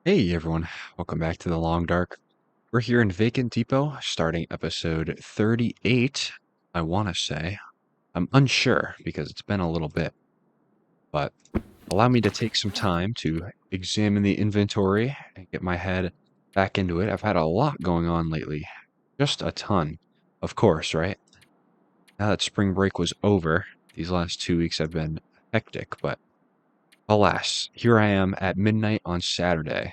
Hey everyone, welcome back to the Long Dark. We're here in Vacant Depot, starting episode 38, I want to say. I'm unsure because it's been a little bit, but allow me to take some time to examine the inventory and get my head back into it. I've had a lot going on lately, just a ton, of course, right? Now that spring break was over, these last 2 weeks have been hectic, but alas, here I am at midnight on Saturday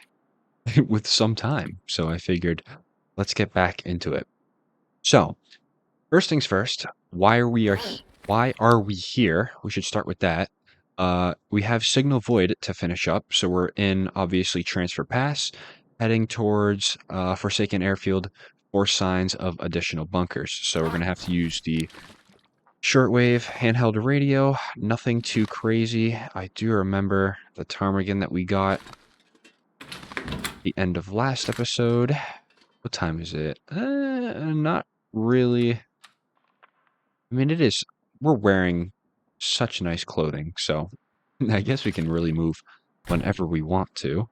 with some time. So I figured, let's get back into it. So, first things first, why are we here? We should start with that. We have Signal Void to finish up, so we're in obviously Transfer Pass, heading towards Forsaken Airfield for signs of additional bunkers. So we're gonna have to use the shortwave handheld radio. Nothing too crazy. I do remember the ptarmigan that we got the end of last episode. What time is it? Not really. I mean, it is. We're wearing such nice clothing, so I guess we can really move whenever we want to.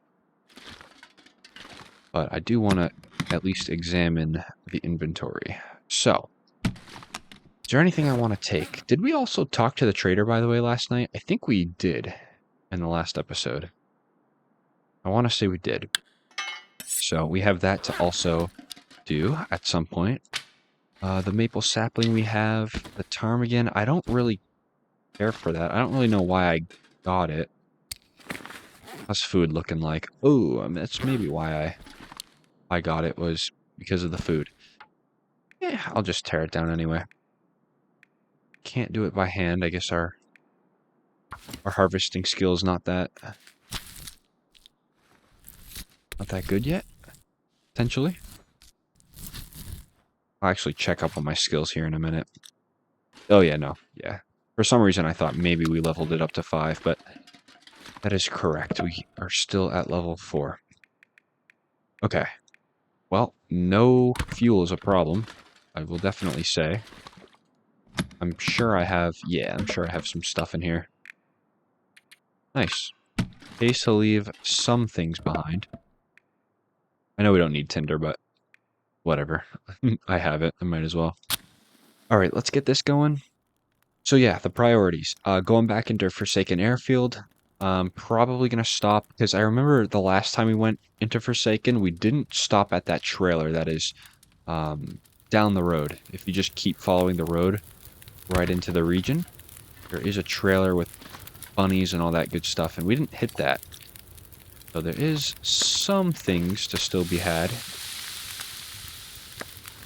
But I do want to at least examine the inventory. So, is there anything I want to take? Did we also talk to the trader, by the way, last night? I think we did in the last episode. I want to say we did. So we have that to also do at some point. The maple sapling we have, the ptarmigan, I don't really care for that. I don't really know why I got it. How's food looking like? Oh, I mean, that's maybe why I got it, was because of the food. Yeah, I'll just tear it down anyway. Can't do it by hand. I guess our harvesting skill is not that good yet, potentially. I'll actually check up on my skills here in a minute. Oh yeah, no. Yeah. For some reason I thought maybe we leveled it up to 5, but that is correct. We are still at level 4. Okay. Well, no fuel is a problem, I will definitely say. I'm sure I have some stuff in here. Nice. Case to leave some things behind. I know we don't need tinder, but whatever. I have it. I might as well. Alright, let's get this going. So yeah, the priorities. Going back into Forsaken Airfield. Probably gonna stop, because I remember the last time we went into Forsaken, we didn't stop at that trailer that is down the road. If you just keep following the road right into the region, there is a trailer with bunnies and all that good stuff, and we didn't hit that. So there is some things to still be had.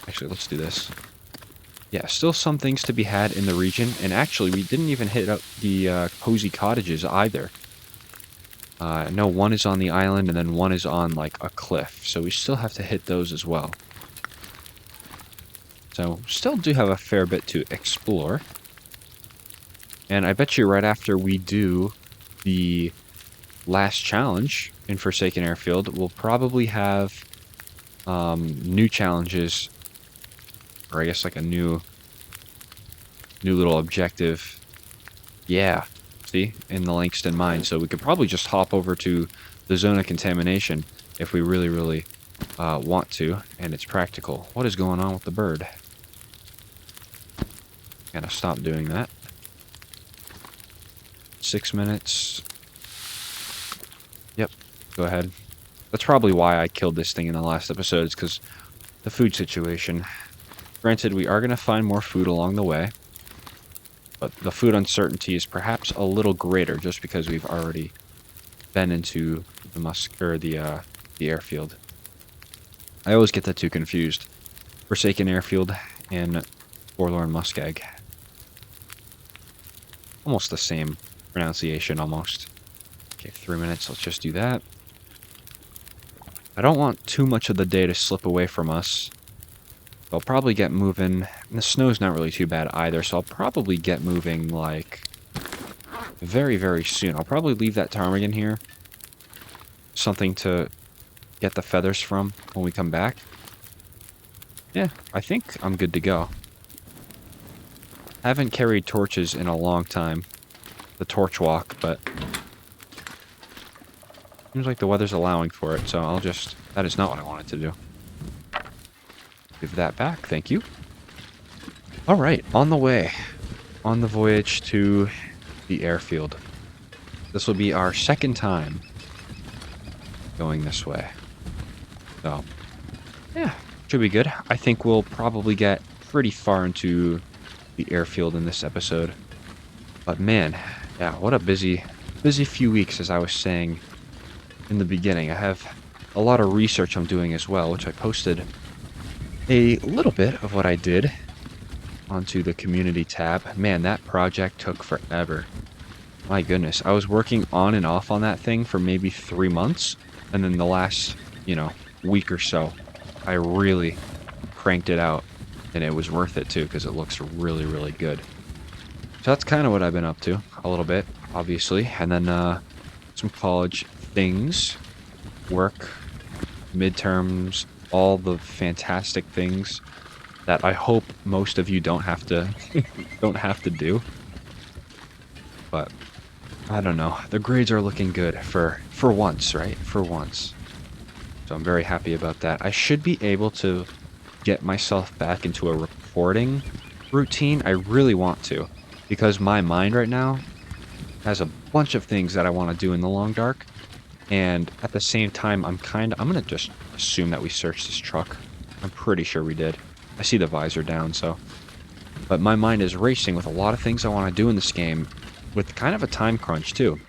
Actually, let's do this. Yeah, still some things to be had in the region, and actually we didn't even hit up the cozy cottages either. No, one is on the island, and then one is on, like, a cliff, so we still have to hit those as well. So, still do have a fair bit to explore. And I bet you right after we do the last challenge in Forsaken Airfield, we'll probably have new challenges, or I guess like a new little objective. Yeah, see, in the Langston mine. So we could probably just hop over to the zone of contamination if we really, really want to, and it's practical. What is going on with the bird? Gotta stop doing that. 6 minutes. Yep, go ahead. That's probably why I killed this thing in the last episode, is because the food situation. Granted, we are going to find more food along the way, but the food uncertainty is perhaps a little greater just because we've already been into the airfield. I always get the two confused. Forsaken Airfield and Forlorn Muskeg. Almost the same pronunciation, almost. Okay, 3 minutes, let's just do that. I don't want too much of the day to slip away from us. I'll probably get moving, and the snow's not really too bad either, so I'll probably get moving, like, very, very soon. I'll probably leave that ptarmigan here. Something to get the feathers from when we come back. Yeah, I think I'm good to go. Haven't carried torches in a long time. The torch walk, but Seems like the weather's allowing for it, so I'll just... That is not what I wanted to do. Give that back, thank you. All right, on the way. On the voyage to the airfield. This will be our second time going this way. So, yeah, should be good. I think we'll probably get pretty far into the airfield in this episode. But man, yeah, what a busy few weeks, as I was saying in the beginning. I have a lot of research I'm doing as well, which I posted a little bit of what I did onto the community tab. Man, that project took forever. My goodness, I was working on and off on that thing for maybe 3 months, and then the last, week or so, I really cranked it out, and it was worth it too, because it looks really, really good. So that's kind of what I've been up to, a little bit, obviously, and then some college things, work, midterms, all the fantastic things that I hope most of you don't have to do. But I don't know. The grades are looking good for once, right? For once. So I'm very happy about that. I should be able to get myself back into a recording routine. I really want to, because my mind right now has a bunch of things that I want to do in the long dark. And at the same time, I'm going to just assume that we searched this truck. I'm pretty sure we did. I see the visor down, so. But my mind is racing with a lot of things I want to do in this game, with kind of a time crunch, too.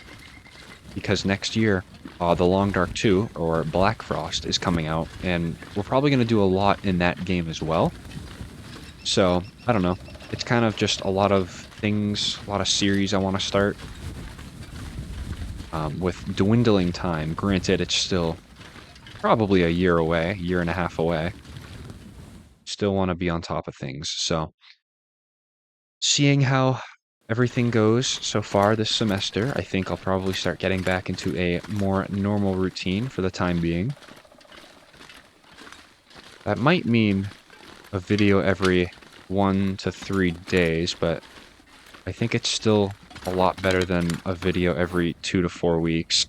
Because next year, The Long Dark 2, or Black Frost, is coming out, and we're probably going to do a lot in that game as well. So, I don't know. It's kind of just a lot of things, a lot of series I want to start. With dwindling time, granted, it's still probably a year away, year and a half away. Still want to be on top of things, so seeing how everything goes so far this semester, I think I'll probably start getting back into a more normal routine for the time being. That might mean a video every 1 to 3 days, but I think it's still a lot better than a video every 2 to 4 weeks,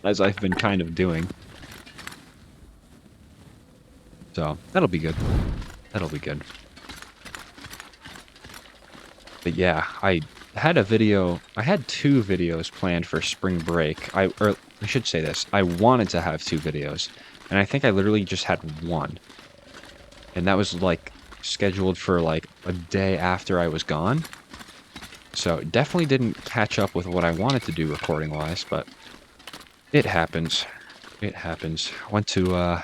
as I've been kind of doing. So, that'll be good. That'll be good. But yeah, I had 2 videos planned for spring break. I should say this. I wanted to have 2 videos, and I think I literally just had 1. And that was like scheduled for like a day after I was gone. So it definitely didn't catch up with what I wanted to do recording wise, but it happens. It happens. I went to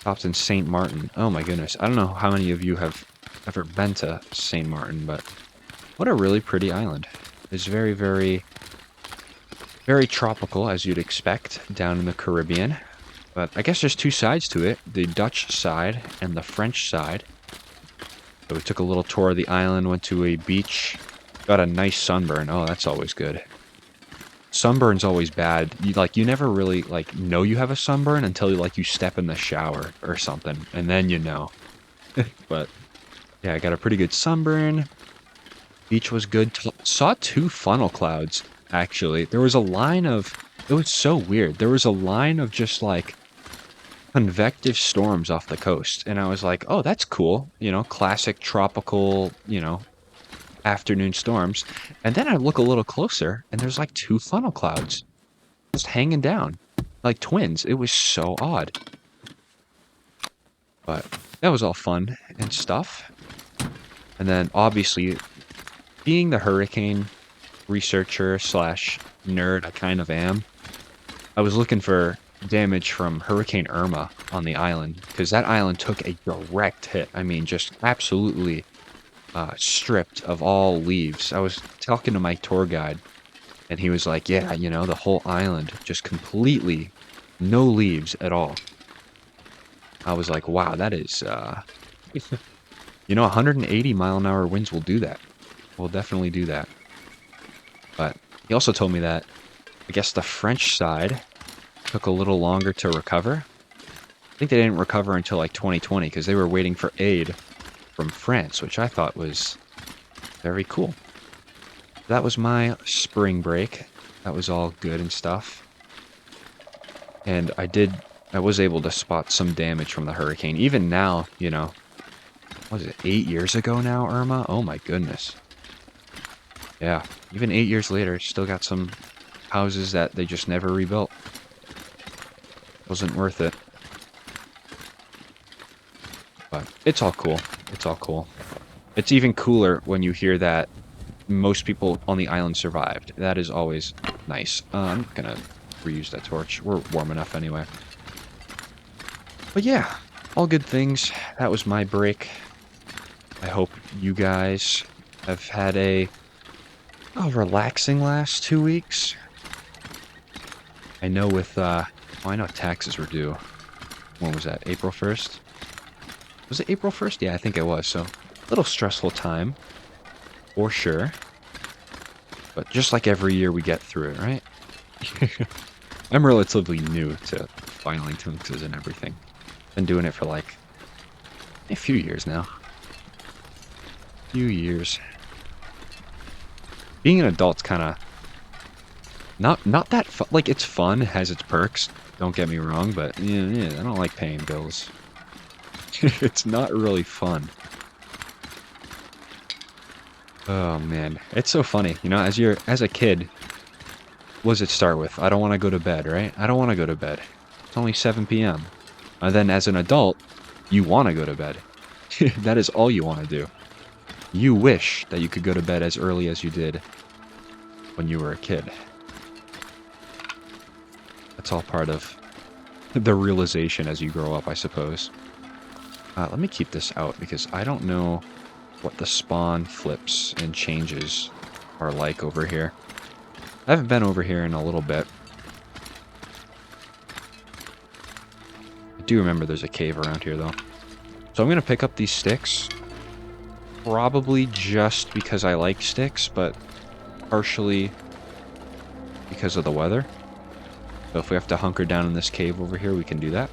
stopped in St. Martin. Oh my goodness. I don't know how many of you have ever been to St. Martin, but what a really pretty island. It's very, very, very tropical, as you'd expect, down in the Caribbean. But I guess there's 2 sides to it, the Dutch side and the French side. So we took a little tour of the island, went to a beach, got a nice sunburn. Oh, that's always good. Sunburn's always bad. You never really, know you have a sunburn until, you step in the shower or something, and then you know. But, yeah, I got a pretty good sunburn. Beach was good. Saw 2 funnel clouds, actually. There was a line of... It was so weird. There was a line of just, convective storms off the coast. And I was like, oh, that's cool. Classic tropical, afternoon storms. And then I look a little closer, and there's, 2 funnel clouds just hanging down. Like twins. It was so odd. But that was all fun and stuff. And then, obviously, being the hurricane researcher slash nerd I kind of am, I was looking for damage from Hurricane Irma on the island, because that island took a direct hit. I mean, just absolutely stripped of all leaves. I was talking to my tour guide, and he was like, yeah, the whole island just completely no leaves at all. I was like, wow, that is 180-mile-an-hour winds will do that. Will definitely do that. But he also told me that I guess the French side took a little longer to recover. I think they didn't recover until 2020, because they were waiting for aid from France, which I thought was very cool. That was my spring break. That was all good and stuff. And I was able to spot some damage from the hurricane. Even now, you know, what was it, 8 years ago now, Irma? Oh my goodness. Yeah, even 8 years later, still got some houses that they just never rebuilt. Wasn't worth it. But it's all cool. It's all cool. It's even cooler when you hear that most people on the island survived. That is always nice. I'm gonna reuse that torch. We're warm enough anyway. But yeah, all good things. That was my break. I hope you guys have had a relaxing last 2 weeks. I know with, I know taxes were due. When was that? April 1st? Was it April 1st? Yeah, I think it was. So, a little stressful time, for sure. But just like every year, we get through it, right? I'm relatively new to filing taxes and everything. Been doing it for like a few years now. Few years. Being an adult's kind of not that fun. Like, it's fun, it has its perks. Don't get me wrong, but yeah, I don't like paying bills. It's not really fun. Oh man, it's so funny. You know, as a kid, what does it start with? I don't want to go to bed, right? I don't want to go to bed. It's only 7 p.m. And then as an adult, you want to go to bed. That is all you want to do. You wish that you could go to bed as early as you did when you were a kid. That's all part of the realization as you grow up, I suppose. Let me keep this out because I don't know what the spawn flips and changes are like over here. I haven't been over here in a little bit. I do remember there's a cave around here, though. So I'm going to pick up these sticks. Probably just because I like sticks, but partially because of the weather. So if we have to hunker down in this cave over here, we can do that.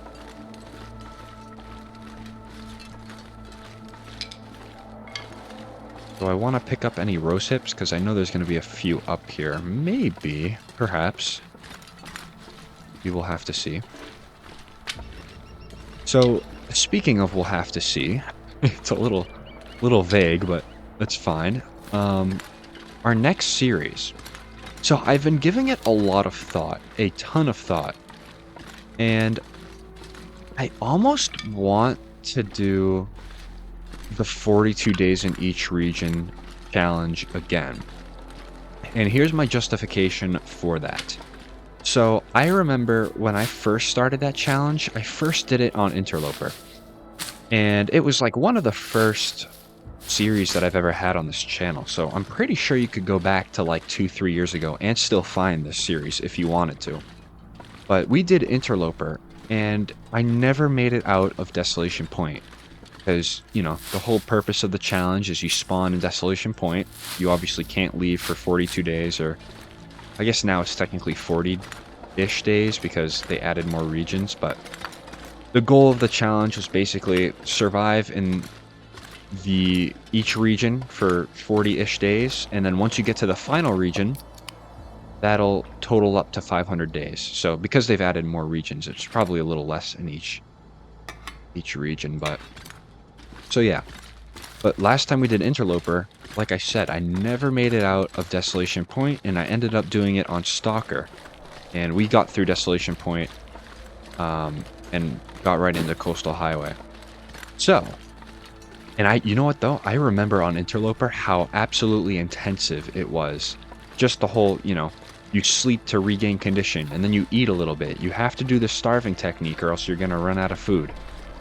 Do I want to pick up any rose hips? Because I know there's going to be a few up here. Maybe. Perhaps. We will have to see. So, speaking of we'll have to see, it's a little vague, but that's fine. Our next series. So I've been giving it a lot of thought, a ton of thought. And I almost want to do the 42 days in each region challenge again. And here's my justification for that. So I remember when I first started that challenge, I first did it on Interloper. And it was like one of the first series that I've ever had on this channel. So I'm pretty sure you could go back to like 2-3 years ago and still find this series if you wanted to. But we did Interloper and I never made it out of Desolation Point. Because, you know, the whole purpose of the challenge is you spawn in Desolation Point. You obviously can't leave for 42 days, or I guess now it's technically 40-ish days because they added more regions, but the goal of the challenge was basically survive in each region for 40-ish days, and then once you get to the final region, that'll total up to 500 days. So because they've added more regions, it's probably a little less in each region, but so yeah. But last time we did Interloper, like I said, I never made it out of Desolation Point, and I ended up doing it on Stalker. And we got through Desolation Point, and got right into Coastal Highway. So, and you know what though? I remember on Interloper how absolutely intensive it was. Just the whole, you know, you sleep to regain condition, and then you eat a little bit. You have to do the starving technique or else you're gonna run out of food.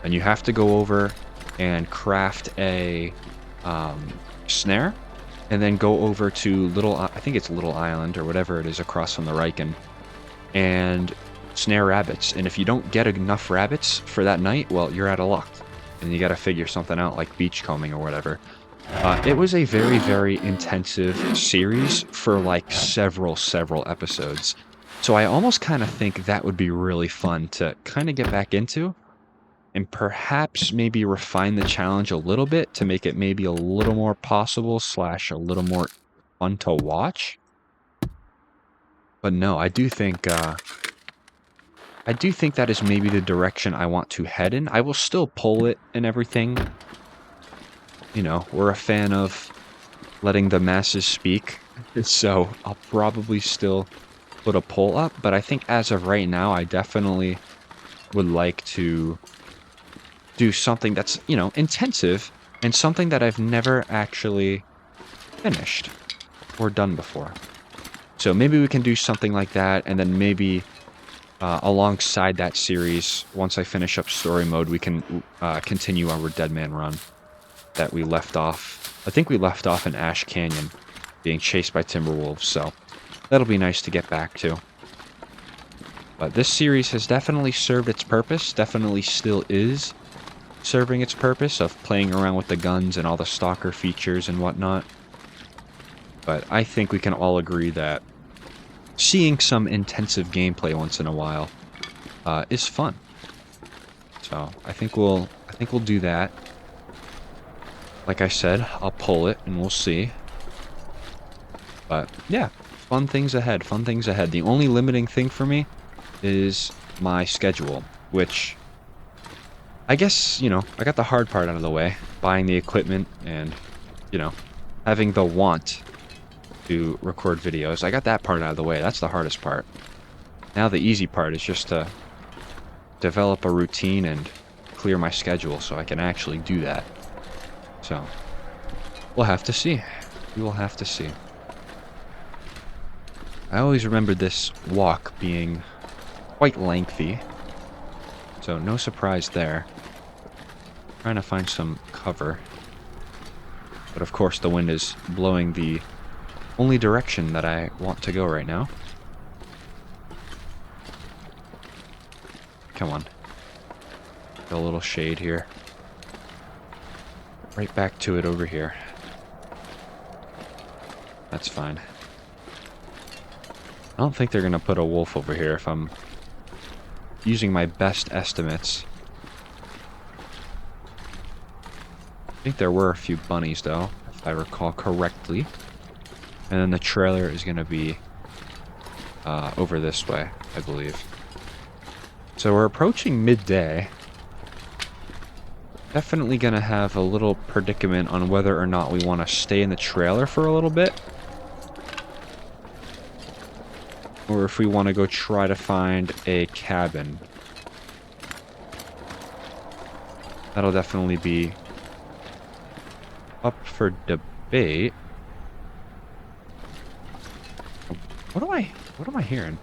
And you have to go over and craft a snare, and then go over to I think it's Little Island or whatever it is across from the Riken, and snare rabbits. And if you don't get enough rabbits for that night, well, you're out of luck, and you got to figure something out like beachcombing or whatever. It was a very, very intensive series for like several episodes. So I almost kind of think that would be really fun to kind of get back into. And perhaps maybe refine the challenge a little bit to make it maybe a little more possible / a little more fun to watch. But no, I do think I do think that is maybe the direction I want to head in. I will still pull it and everything. You know, we're a fan of letting the masses speak. So I'll probably still put a poll up, but I think as of right now, I definitely would like to do something that's, you know, intensive and something that I've never actually finished or done before. So maybe we can do something like that, and then maybe alongside that series, once I finish up story mode, we can continue our Dead Man run that we left off. I think we left off in Ash Canyon, being chased by Timberwolves, so that'll be nice to get back to. But this series has definitely served its purpose, definitely still is serving its purpose of playing around with the guns and all the stalker features and whatnot. But I think we can all agree that seeing some intensive gameplay once in a while is fun. So I think we'll do that. Like I said, I'll pull it and we'll see. But yeah, fun things ahead, fun things ahead. The only limiting thing for me is my schedule, which I guess, you know, I got the hard part out of the way, buying the equipment and, you know, having the want to record videos. I got that part out of the way. That's the hardest part. Now the easy part is just to develop a routine and clear my schedule so I can actually do that. So, we'll have to see. We will have to see. I always remembered this walk being quite lengthy, so no surprise there. Trying to find some cover. But of course the wind is blowing the only direction that I want to go right now. Come on. Got a little shade here. Right back to it over here. That's fine. I don't think they're going to put a wolf over here if I'm using my best estimates. I think there were a few bunnies, though, if I recall correctly. And then the trailer is going to be over this way, I believe. So we're approaching midday. Definitely going to have a little predicament on whether or not we want to stay in the trailer for a little bit. Or if we want to go try to find a cabin. That'll definitely be up for debate. What am I hearing?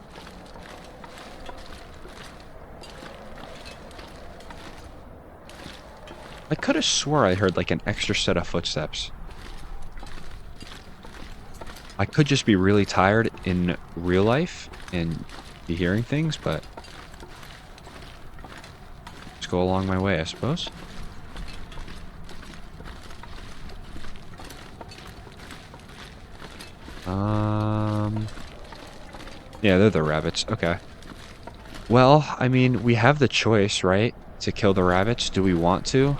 I could have swore I heard like an extra set of footsteps. I could just be really tired in real life and be hearing things, but just go along my way, I suppose. Yeah, they're the rabbits. Okay. Well, I mean, we have the choice, right? To kill the rabbits. Do we want to?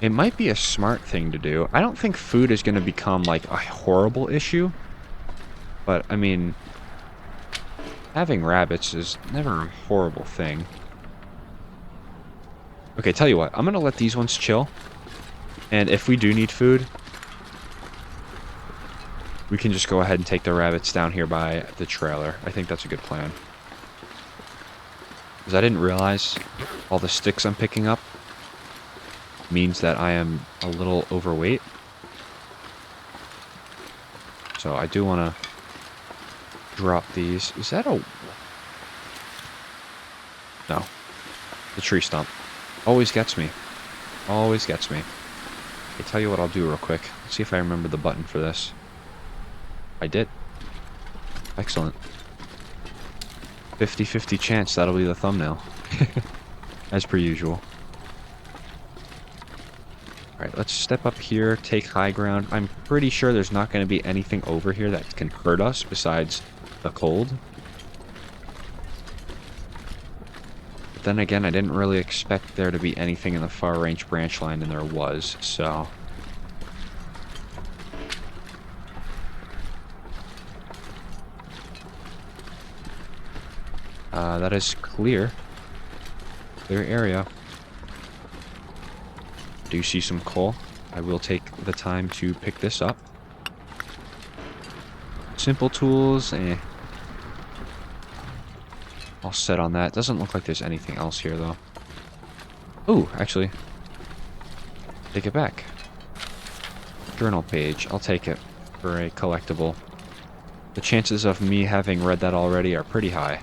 It might be a smart thing to do. I don't think food is going to become, like, a horrible issue. But, I mean, having rabbits is never a horrible thing. Okay, tell you what. I'm going to let these ones chill. And if we do need food, we can just go ahead and take the rabbits down here by the trailer. I think that's a good plan. Because I didn't realize all the sticks I'm picking up means that I am a little overweight. So I do want to drop these. Is that a... No. The tree stump. Always gets me. Always gets me. I'll tell you what I'll do real quick. Let's see if I remember the button for this. I did. Excellent. 50-50 chance that'll be the thumbnail. As per usual. Alright, let's step up here, take high ground. I'm pretty sure there's not going to be anything over here that can hurt us besides the cold. But then again, I didn't really expect there to be anything in the far range branch line, and there was, so... that is clear. Clear area. Do you see some coal? I will take the time to pick this up. Simple tools, all set on that. Doesn't look like there's anything else here, though. Oh, actually. Take it back. Journal page. I'll take it for a collectible. The chances of me having read that already are pretty high.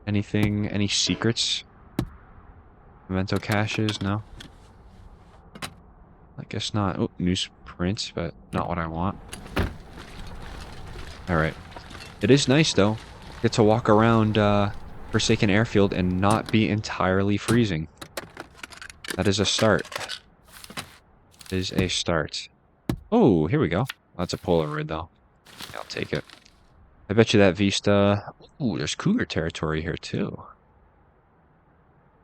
Anything? Any secrets? Memento caches? No? I guess not. Oh, newsprint, but not what I want. Alright. It is nice, though. Get to walk around Forsaken Airfield and not be entirely freezing. That is a start. It is a start. Oh, here we go. That's a Polaroid, though. I'll take it. I bet you that Vista... Ooh, there's cougar territory here, too.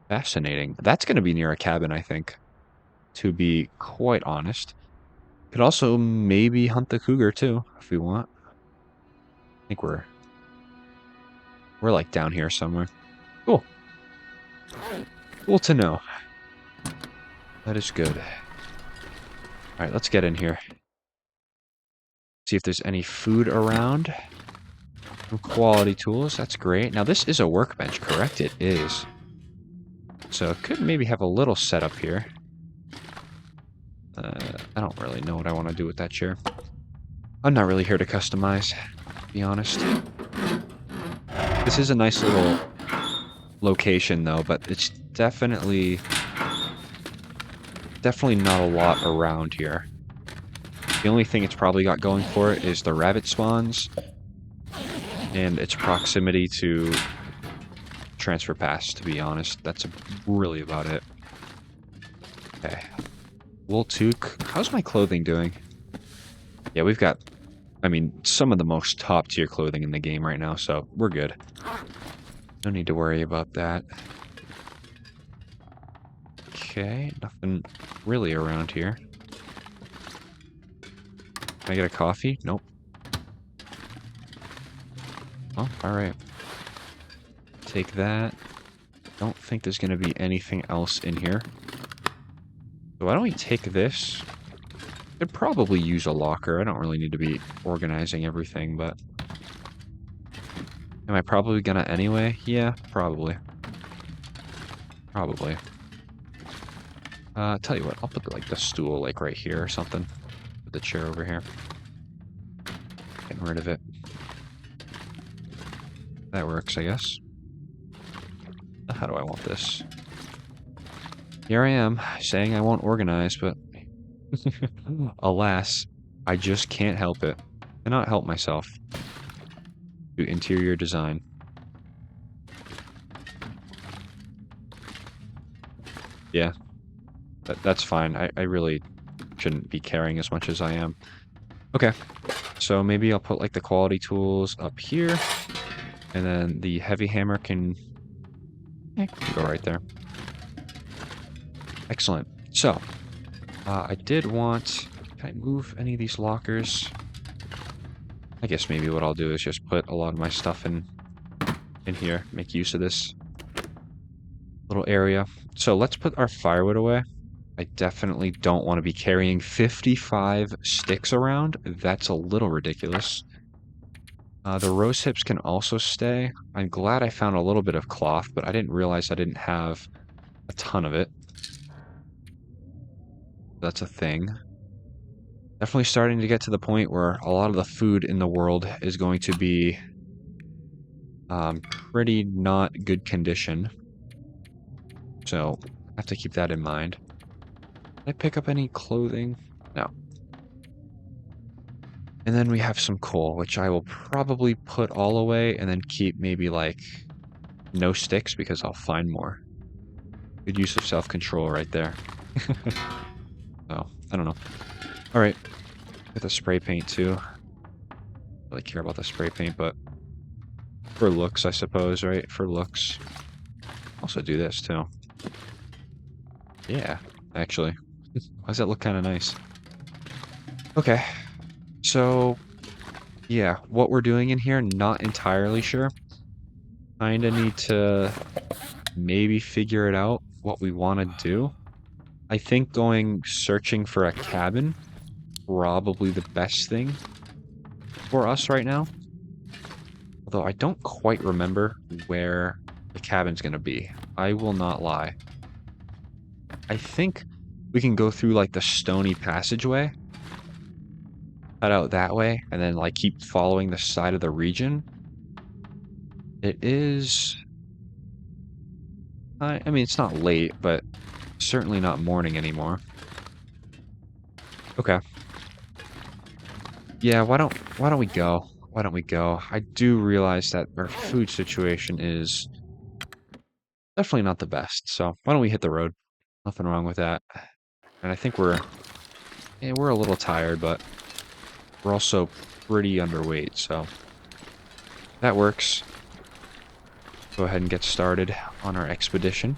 Fascinating. That's going to be near a cabin, I think. To be quite honest. Could also maybe hunt the cougar, too, if we want. I think we're like down here somewhere. Cool. Cool to know. That is good. Alright, let's get in here. See if there's any food around. Some quality tools, that's great. Now this is a workbench, correct? It is. So it could maybe have a little setup here. I don't really know what I want to do with that chair. I'm not really here to customize, to be honest. This is a nice little location though, but it's definitely not a lot around here. The only thing it's probably got going for it is the rabbit spawns and its proximity to transfer pass, to be honest. That's really about it. Okay. Wool toque. How's my clothing doing? Yeah, we've got, I mean, some of the most top tier clothing in the game right now, so we're good. No need to worry about that. Okay, nothing really around here. Can I get a coffee? Nope. Oh, alright. Take that. Don't think there's going to be anything else in here. So why don't we take this? Could probably use a locker. I don't really need to be organizing everything, but... Am I probably gonna anyway? Yeah, probably. Probably. Tell you what, I'll put like the stool like right here or something. Put the chair over here. Getting rid of it. That works, I guess. How do I want this? Here I am, saying I won't organize, but... Alas, I just can't help it. Cannot help myself. Do interior design. Yeah. That's fine. I really shouldn't be caring as much as I am. Okay. So maybe I'll put like the quality tools up here. And then the heavy hammer can go right there. Excellent. So, I did want... Can I move any of these lockers? I guess maybe what I'll do is just put a lot of my stuff in here. Make use of this little area. So let's put our firewood away. I definitely don't want to be carrying 55 sticks around. That's a little ridiculous. The rose hips can also stay. I'm glad I found a little bit of cloth, but I didn't realize I didn't have a ton of it. That's a thing. Definitely starting to get to the point where a lot of the food in the world is going to be pretty not good condition. So, I have to keep that in mind. Did I pick up any clothing? No. And then we have some coal, which I will probably put all away and then keep maybe like no sticks because I'll find more. Good use of self-control right there. Oh, I don't know. Alright. Get the spray paint too. I don't really care about the spray paint, but for looks, I suppose, right? For looks. Also do this too. Yeah, actually. Why does that look kind of nice? Okay. So, yeah, what we're doing in here, not entirely sure. Kinda need to maybe figure it out what we want to do. I think going searching for a cabin probably the best thing for us right now. Although I don't quite remember where the cabin's gonna be. I will not lie. I think we can go through like the stony passageway, head out that way, and then like keep following the side of the region. It is, I mean, it's not late, but certainly not morning anymore. Okay. Yeah, why don't we go? Why don't we go? I do realize that our food situation is definitely not the best. So why don't we hit the road? Nothing wrong with that. And I think we're a little tired, but we're also pretty underweight, so that works. Go ahead and get started on our expedition.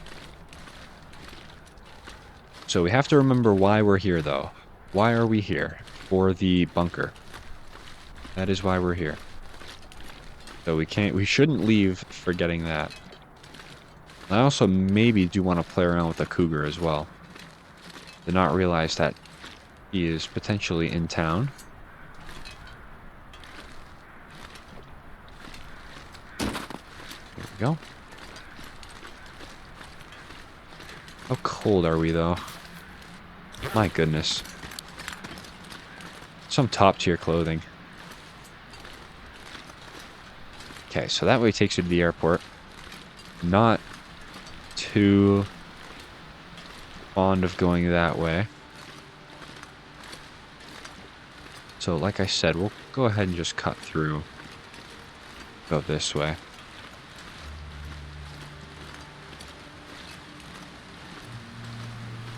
So we have to remember why we're here, though. Why are we here? For the bunker. That is why we're here. So we shouldn't leave forgetting that. I also maybe do want to play around with the cougar as well. Did not realize that he is potentially in town. There we go. How cold are we, though? My goodness. Some top-tier clothing. Okay, so that way takes you to the airport. Not too fond of going that way. So, like I said, we'll go ahead and just cut through. Go this way.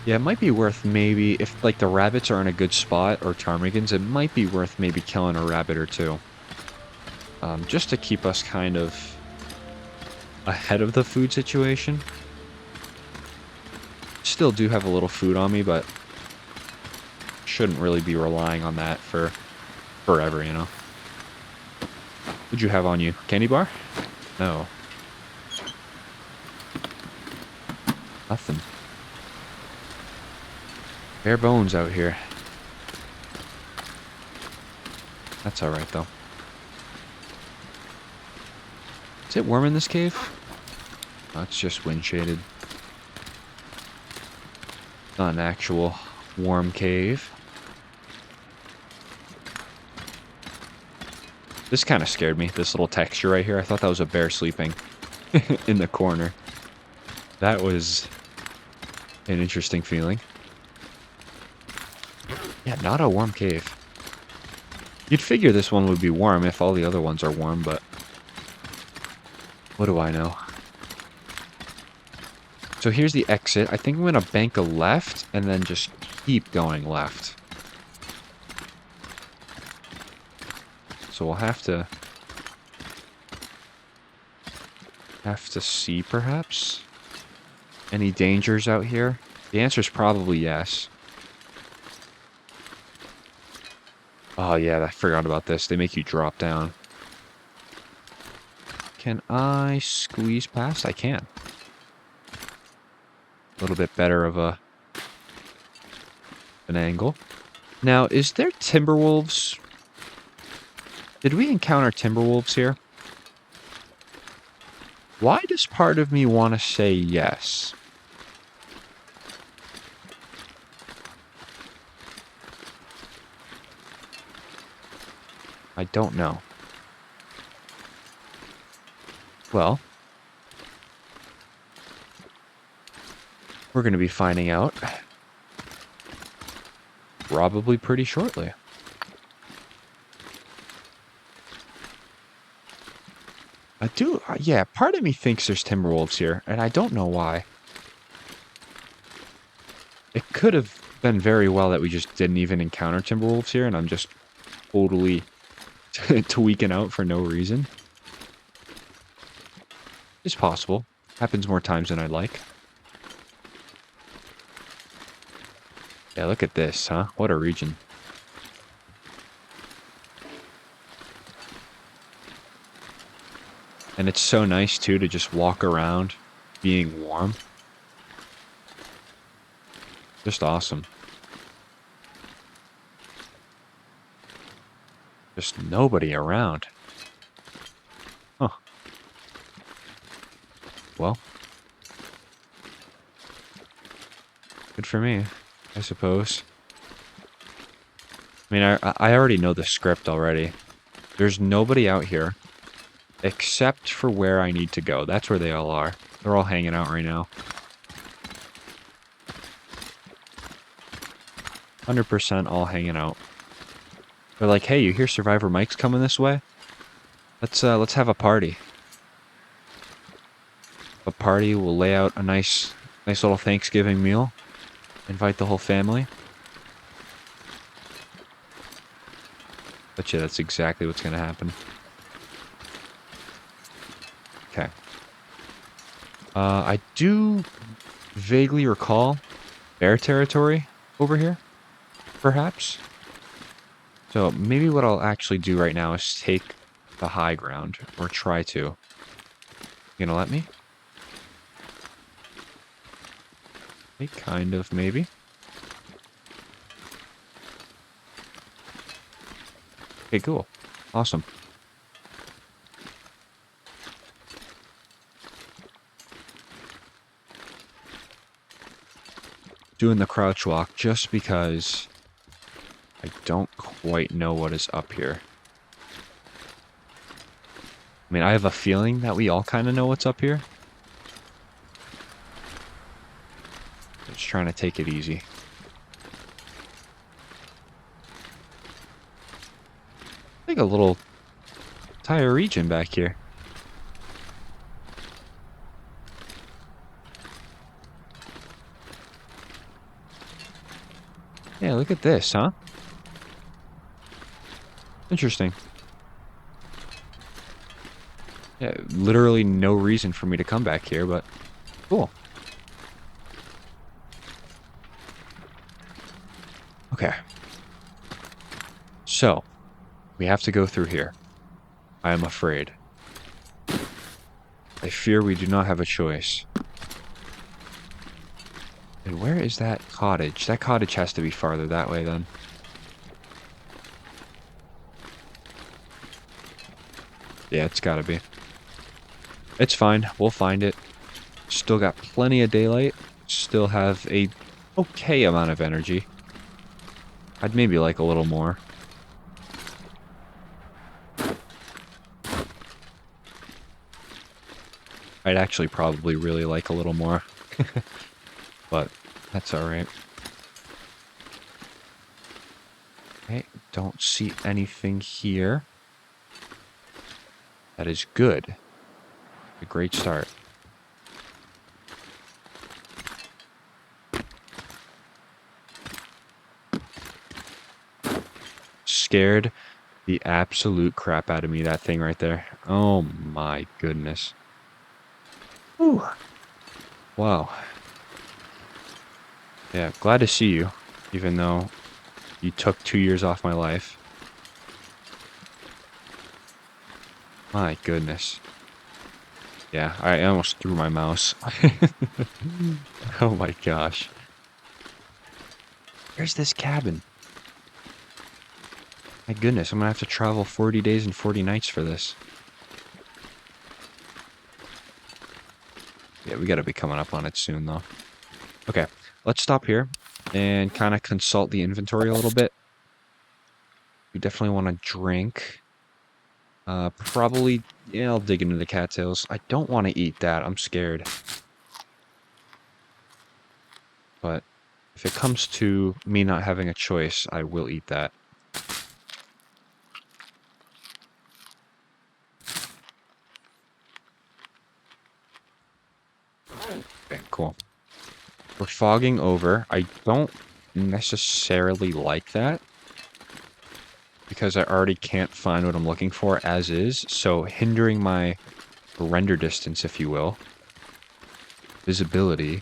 Yeah, it might be worth maybe, if like the rabbits are in a good spot, or ptarmigans, it might be worth maybe killing a rabbit or two. Just to keep us kind of ahead of the food situation. Still do have a little food on me, but shouldn't really be relying on that for forever, you know? What'd you have on you? Candy bar? No. Nothing. Bare bones out here. That's alright, though. Is it warm in this cave? Oh, it's just wind shaded. Not an actual warm cave. This kind of scared me, this little texture right here. I thought that was a bear sleeping in the corner. That was an interesting feeling. Yeah, not a warm cave. You'd figure this one would be warm if all the other ones are warm, but what do I know? So here's the exit. I think I'm going to bank a left and then just keep going left. So we'll have to see, perhaps? Any dangers out here? The answer is probably yes. Oh yeah, I forgot about this. They make you drop down. Can I squeeze past? I can. A little bit better of an angle. Now, is there timberwolves? Did we encounter timberwolves here? Why does part of me want to say yes? I don't know. Well, we're going to be finding out probably pretty shortly. Yeah, part of me thinks there's timberwolves here, and I don't know why. It could have been very well that we just didn't even encounter timberwolves here, and I'm just totally tweaking out for no reason. It's possible. Happens more times than I'd like. Yeah, look at this, huh? What a region. And it's so nice, too, to just walk around being warm. Just awesome. Just nobody around. Huh. Well. Good for me, I suppose. I mean, I already know the script already. There's nobody out here. Except for where I need to go. That's where they all are. They're all hanging out right now. 100% all hanging out. They're like, hey, you hear Survivor Mike's coming this way? Let's have a party. A party, we'll lay out a nice little Thanksgiving meal. Invite the whole family. Bet you that's exactly what's gonna happen. Okay. I do vaguely recall bear territory over here, perhaps. So maybe what I'll actually do right now is take the high ground, or try to. You gonna let me? Okay, kind of, maybe. Okay, cool. Awesome. Doing the crouch walk just because I don't quite know what is up here. I mean, I have a feeling that we all kind of know what's up here. Just trying to take it easy. Like a little entire region back here. Yeah, look at this, huh? Interesting. Yeah, literally no reason for me to come back here, but cool. Okay. So, we have to go through here. I am afraid. I fear we do not have a choice. And where is that cottage? That cottage has to be farther that way, then. Yeah, it's gotta be. It's fine. We'll find it. Still got plenty of daylight. Still have a okay amount of energy. I'd maybe like a little more. I'd actually probably really like a little more. But that's alright. Okay, don't see anything here. That is good. A great start. Scared the absolute crap out of me, that thing right there. Oh my goodness. Ooh. Wow. Yeah, glad to see you, even though you took 2 years off my life. My goodness. Yeah, I almost threw my mouse. Oh my gosh. Where's this cabin? My goodness, I'm gonna have to travel 40 days and 40 nights for this. Yeah, we gotta be coming up on it soon, though. Okay, let's stop here and kind of consult the inventory a little bit. We definitely want to drink. Probably, yeah, I'll dig into the cattails. I don't want to eat that. I'm scared. But if it comes to me not having a choice, I will eat that. Okay, cool. We're fogging over. I don't necessarily like that, because I already can't find what I'm looking for as is, so hindering my render distance, if you will. Visibility.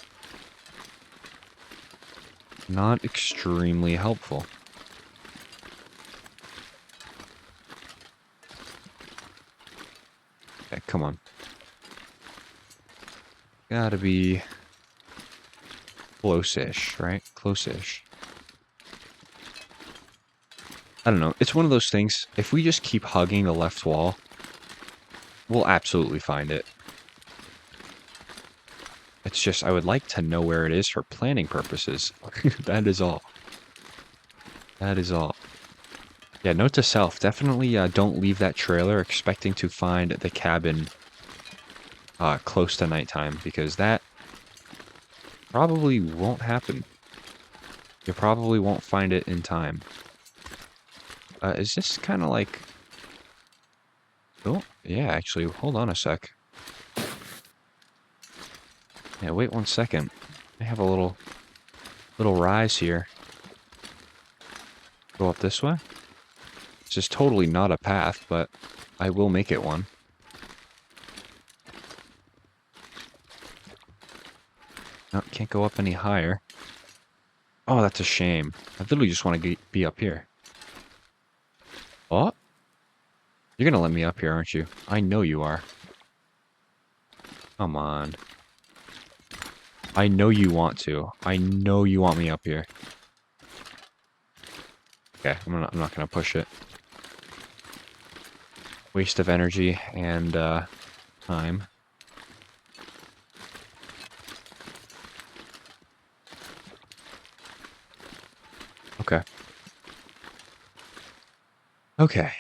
Not extremely helpful. Okay, come on. Gotta be close-ish, right? Close-ish. I don't know. It's one of those things. If we just keep hugging the left wall, we'll absolutely find it. It's just, I would like to know where it is for planning purposes. That is all. That is all. Yeah, note to self, definitely don't leave that trailer expecting to find the cabin close to nighttime, because that probably won't happen. You probably won't find it in time. Is this kind of like... Oh, yeah, actually, hold on a sec. Yeah, wait 1 second. I have a little rise here. Go up this way. This is totally not a path, but I will make it one. No, can't go up any higher. Oh, that's a shame. I literally just want to be up here. Oh? You're gonna let me up here, aren't you? I know you are. Come on. I know you want to. I know you want me up here. Okay, I'm not gonna push it. Waste of energy and time. Okay. Okay.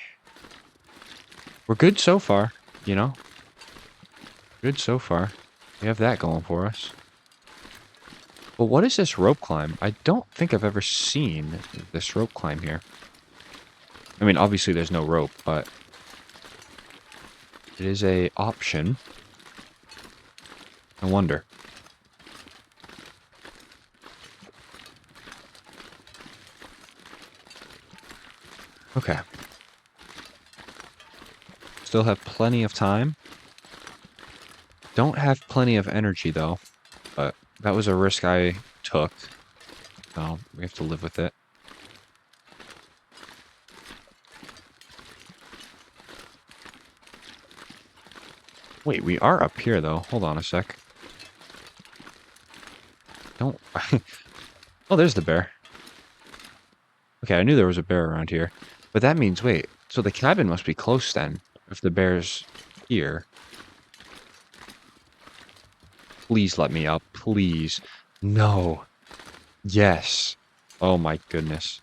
We're good so far, you know? Good so far. We have that going for us. But what is this rope climb? I don't think I've ever seen this rope climb here. I mean, obviously there's no rope, but it is a option. I wonder. Okay. Still have plenty of time. Don't have plenty of energy, though. But that was a risk I took. So we have to live with it. Wait, we are up here, though. Hold on a sec. Don't... Oh, there's the bear. Okay, I knew there was a bear around here. But that means, wait, so the cabin must be close then, if the bear's here. Please let me up, please. No. Yes. Oh my goodness.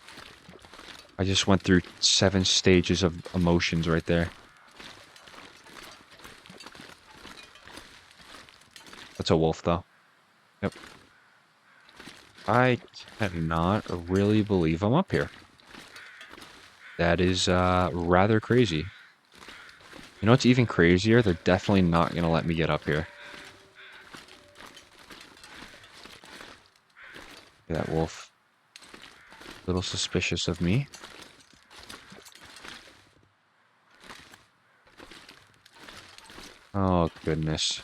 I just went through 7 stages of emotions right there. That's a wolf, though. Yep. I cannot really believe I'm up here. That is rather crazy. You know what's even crazier? They're definitely not going to let me get up here. Look at that wolf. A little suspicious of me. Oh, goodness.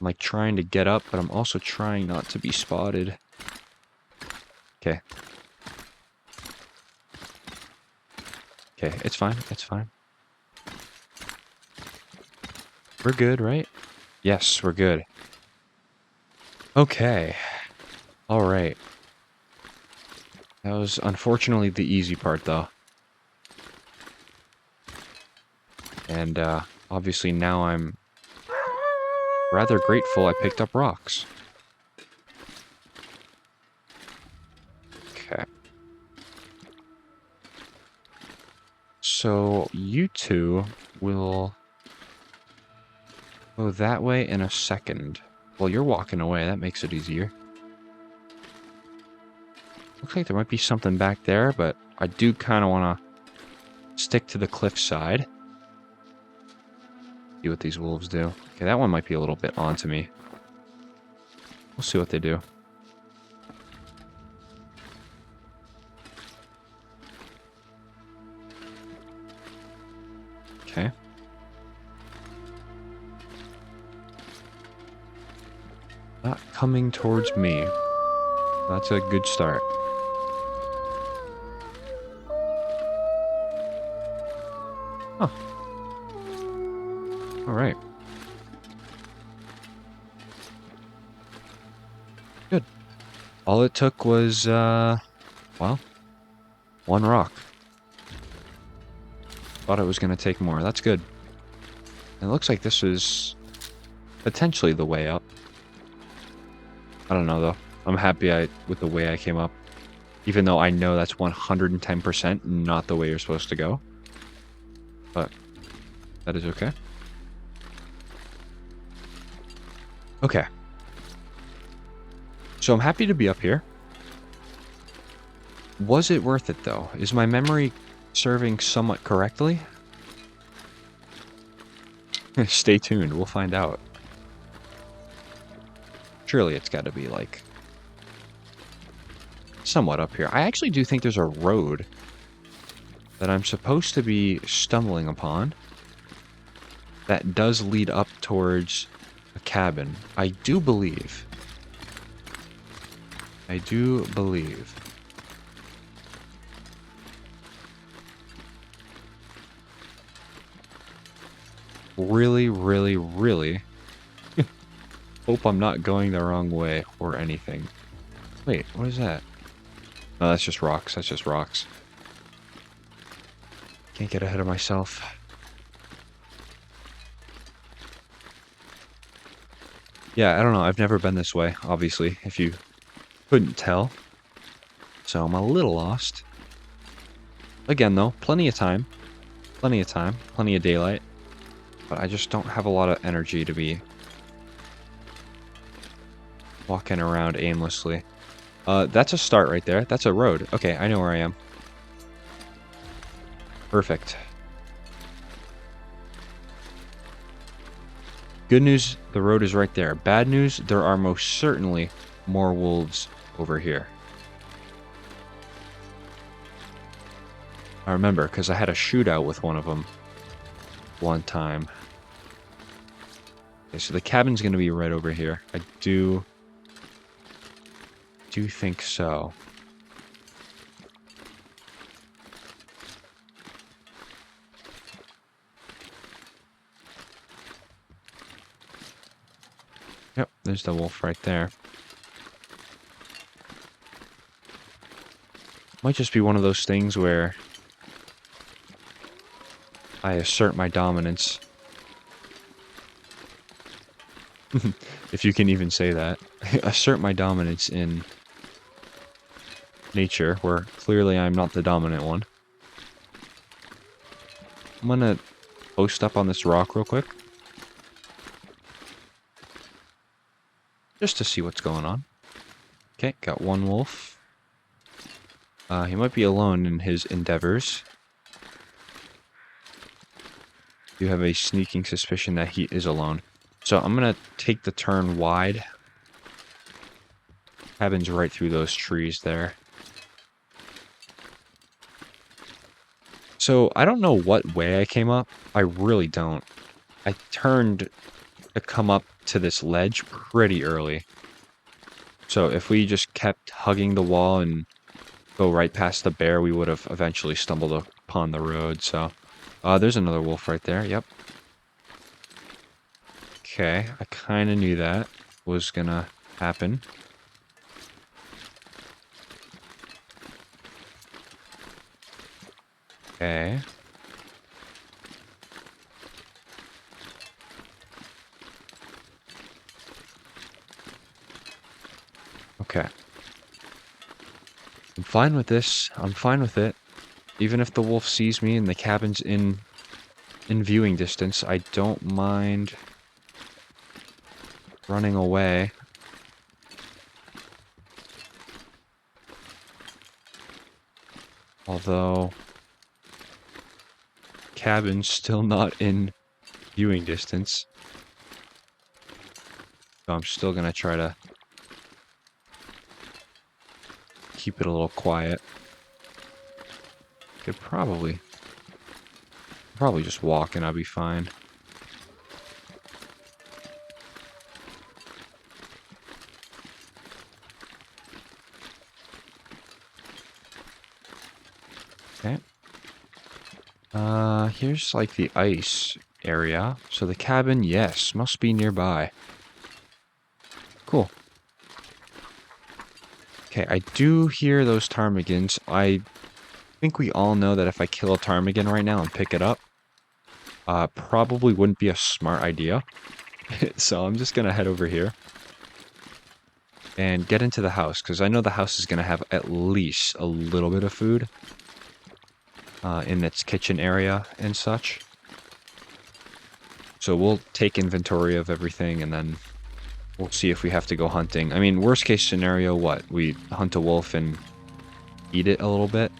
I'm like trying to get up, but I'm also trying not to be spotted. Okay. Okay, it's fine. It's fine. We're good, right? Yes, we're good. Okay. All right. That was unfortunately the easy part, though. And obviously now I'm rather grateful I picked up rocks. Okay. So you two will go that way in a second. Well, you're walking away. That makes it easier. Looks like there might be something back there, but I do kind of want to stick to the cliff side. See what these wolves do. Okay, that one might be a little bit onto me. We'll see what they do. Okay. Not coming towards me. That's a good start. Huh. All right. All it took was, well, one rock. Thought it was going to take more. That's good. It looks like this is potentially the way up. I don't know, though. I'm happy with the way I came up. Even though I know that's 110% not the way you're supposed to go. But that is okay. Okay. So I'm happy to be up here. Was it worth it, though? Is my memory serving somewhat correctly? Stay tuned. We'll find out. Surely it's got to be, like, somewhat up here. I actually do think there's a road that I'm supposed to be stumbling upon that does lead up towards a cabin. I do believe. I do believe. Really, really, really hope I'm not going the wrong way or anything. Wait, what is that? No, that's just rocks. That's just rocks. Can't get ahead of myself. Yeah, I don't know. I've never been this way, obviously, if you couldn't tell. So I'm a little lost. Again, though, plenty of time. Plenty of time. Plenty of daylight. But I just don't have a lot of energy to be walking around aimlessly. That's a start right there. That's a road. Okay, I know where I am. Perfect. Good news, the road is right there. Bad news, there are most certainly more wolves over here. I remember, because I had a shootout with one of them one time. Okay, so the cabin's going to be right over here. I do think so. Yep, there's the wolf right there. Might just be one of those things where I assert my dominance. If you can even say that. Assert my dominance in nature, where clearly I'm not the dominant one. I'm gonna post up on this rock real quick. Just to see what's going on. Okay, got one wolf. He might be alone in his endeavors. You have a sneaking suspicion that he is alone. So I'm gonna take the turn wide. Cabin's right through those trees there. So I don't know what way I came up. I really don't. I turned to come up to this ledge pretty early. So if we just kept hugging the wall and go right past the bear, we would have eventually stumbled upon the road. So there's another wolf right there. Yep. Okay, I kind of knew that was gonna happen. Okay. Okay. I'm fine with this. I'm fine with it. Even if the wolf sees me and the cabin's in viewing distance, I don't mind running away. Although, cabin's still not in viewing distance. So I'm still gonna try to keep it a little quiet. Could probably just walk and I'll be fine. Okay. Here's like the ice area. So the cabin, yes, must be nearby. Cool. Okay, I do hear those ptarmigans. I think we all know that if I kill a ptarmigan right now and pick it up, probably wouldn't be a smart idea. So I'm just gonna head over here and get into the house, because I know the house is gonna have at least a little bit of food in its kitchen area and such. So we'll take inventory of everything, and then we'll see if we have to go hunting. I mean, worst case scenario, what? We hunt a wolf and eat it a little bit.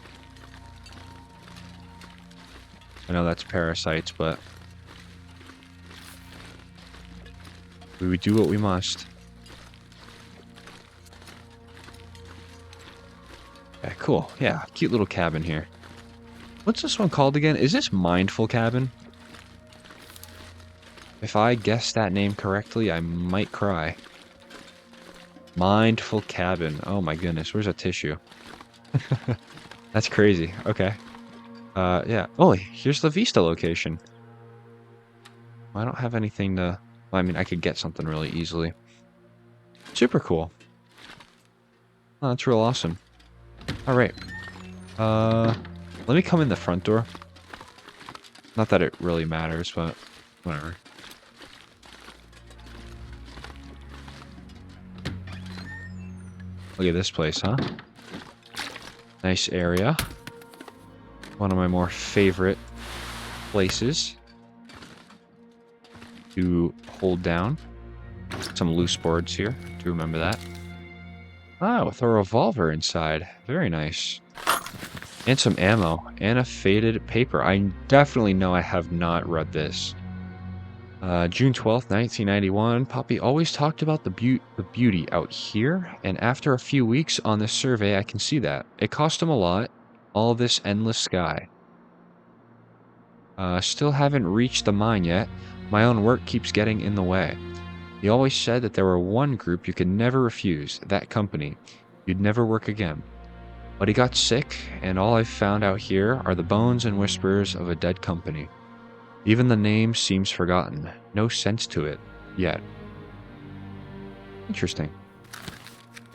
I know that's parasites, but we would do what we must. Yeah, cool. Yeah, cute little cabin here. What's this one called again? Is this Mindful Cabin? If I guessed that name correctly, I might cry. Mindful Cabin. Oh my goodness, where's a tissue? That's crazy. Okay. Yeah. Oh, here's the Vista location. I don't have anything to... Well, I mean, I could get something really easily. Super cool. Oh, that's real awesome. Alright. Let me come in the front door. Not that it really matters, but whatever. Look at this place, huh? Nice area. One of my more favorite places to hold down. Some loose boards here. Do remember that. Ah, with a revolver inside. Very nice. And some ammo. And a faded paper. I definitely know I have not read this. June 12th, 1991. Poppy always talked about the beauty out here, and after a few weeks on this survey, I can see that. It cost him a lot. All this endless sky. Still haven't reached the mine yet. My own work keeps getting in the way. He always said that there were one group you could never refuse, that company. You'd never work again. But he got sick, and all I've found out here are the bones and whispers of a dead company. Even the name seems forgotten. No sense to it, yet. Interesting.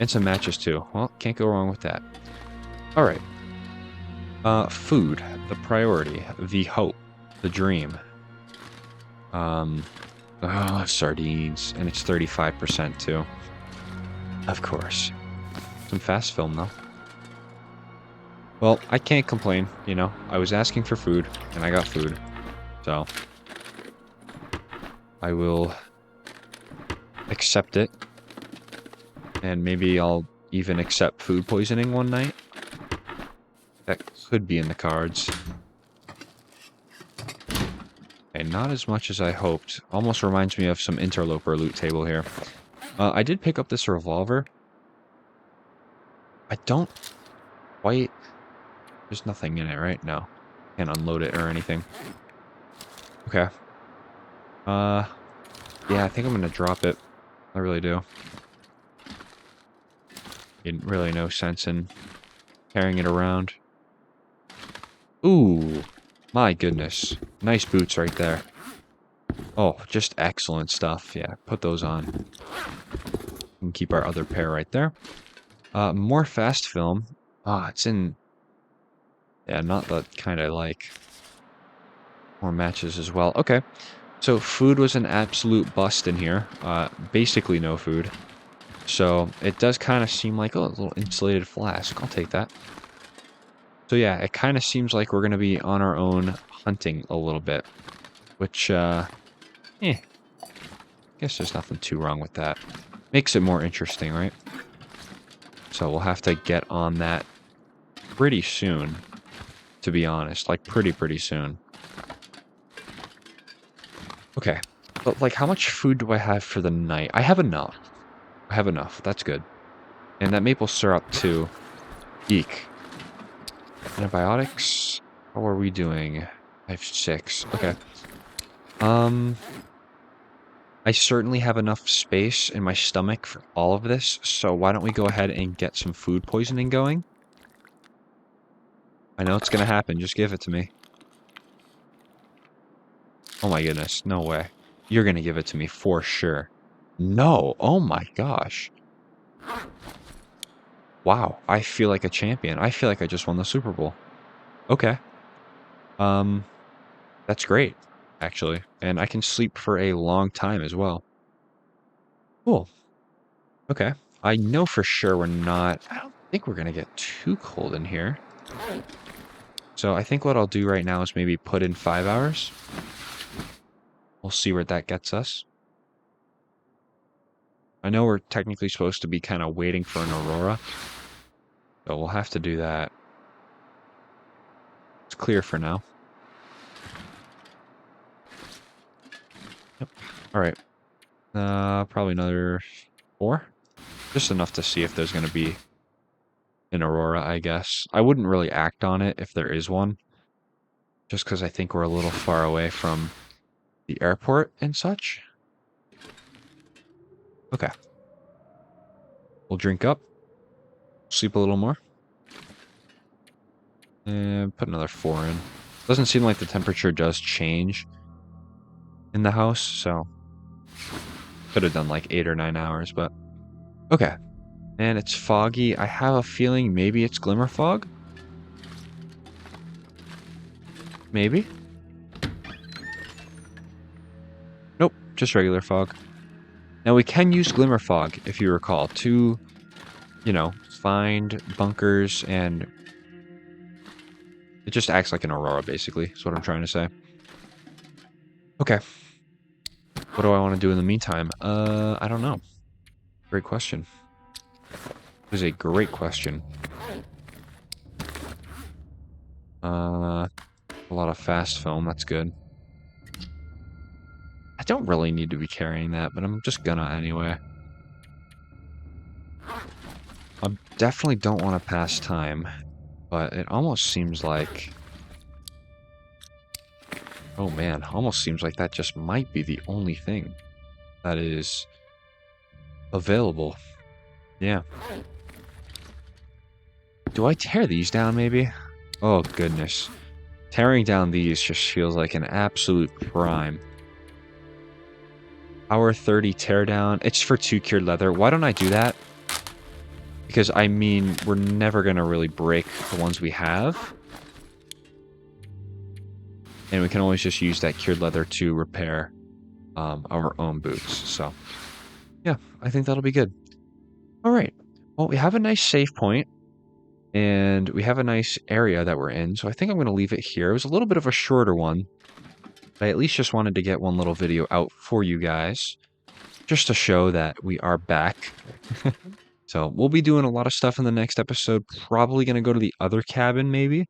And some matches too. Well, can't go wrong with that. Alright. Food. The priority. The hope. The dream. Sardines. And it's 35% too. Of course. Some fast film though. Well, I can't complain, you know. I was asking for food, and I got food. So, I will accept it. And maybe I'll even accept food poisoning one night. That could be in the cards. Okay, not as much as I hoped. Almost reminds me of some interloper loot table here. I did pick up this revolver. I don't quite... There's nothing in it, right? No. Can't unload it or anything. Okay. Yeah, I think I'm gonna drop it. I really do. Really no sense in carrying it around. Ooh, my goodness. Nice boots right there. Oh, just excellent stuff. Yeah, put those on. And keep our other pair right there. More fast film. Ah, it's in... Yeah, not the kind I like. More matches as well. Okay. So food was an absolute bust in here. Basically no food. So it does kind of seem like, oh, a little insulated flask. I'll take that. So yeah, it kind of seems like we're going to be on our own hunting a little bit. Which, guess there's nothing too wrong with that. Makes it more interesting, right? So we'll have to get on that pretty soon, to be honest. Like, pretty soon. Okay. But, like, how much food do I have for the night? I have enough. I have enough. That's good. And that maple syrup, too. Eek. Antibiotics? How are we doing? I have 6. Okay. I certainly have enough space in my stomach for all of this, so why don't we go ahead and get some food poisoning going? I know it's gonna happen, just give it to me. Oh my goodness, no way. You're gonna give it to me for sure. No, oh my gosh. Wow, I feel like a champion. I feel like I just won the Super Bowl. Okay. Um, that's great, actually. And I can sleep for a long time as well. Cool. Okay. I know for sure we're not, I don't think we're gonna get too cold in here. So I think what I'll do right now is maybe put in 5 hours. We'll see where that gets us. I know we're technically supposed to be kind of waiting for an aurora, so we'll have to do that. It's clear for now. Yep. All right. Probably another 4. Just enough to see if there's going to be an aurora, I guess. I wouldn't really act on it if there is one, just because I think we're a little far away from the airport and such. Okay. We'll drink up, sleep a little more, and put another 4 in. Doesn't seem like the temperature does change in the house, so could have done like 8 or 9 hours, but okay. And it's foggy. I have a feeling maybe it's glimmer fog. Maybe. Nope, just regular fog. Now we can use glimmer fog, if you recall, to, find bunkers, and it just acts like an aurora, basically, is what I'm trying to say. Okay. What do I want to do in the meantime? I don't know. Great question. It is a great question. A lot of fast film, that's good. I don't really need to be carrying that, but I'm just gonna anyway. I definitely don't want to pass time, but it almost seems like... Oh man, almost seems like that just might be the only thing that is available. Yeah. Do I tear these down, maybe? Oh, goodness. Tearing down these just feels like an absolute crime. Hour 30 teardown. It's for 2 cured leather. Why don't I do that? Because, I mean, we're never going to really break the ones we have. And we can always just use that cured leather to repair our own boots. So, yeah, I think that'll be good. All right. Well, we have a nice save point, and we have a nice area that we're in. So I think I'm going to leave it here. It was a little bit of a shorter one, but I at least just wanted to get one little video out for you guys, just to show that we are back. So we'll be doing a lot of stuff in the next episode. Probably going to go to the other cabin, maybe.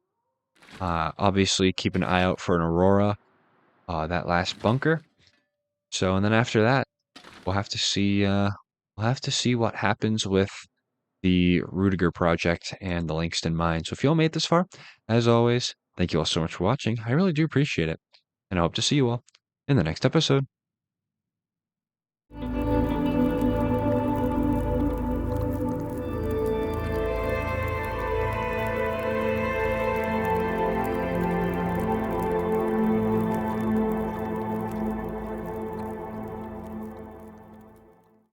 Obviously, keep an eye out for an aurora, that last bunker. So, and then after that, we'll have to see. We'll have to see what happens with the Rudiger project and the Langston mine. So, if you all made this far, as always, thank you all so much for watching. I really do appreciate it, and I hope to see you all in the next episode.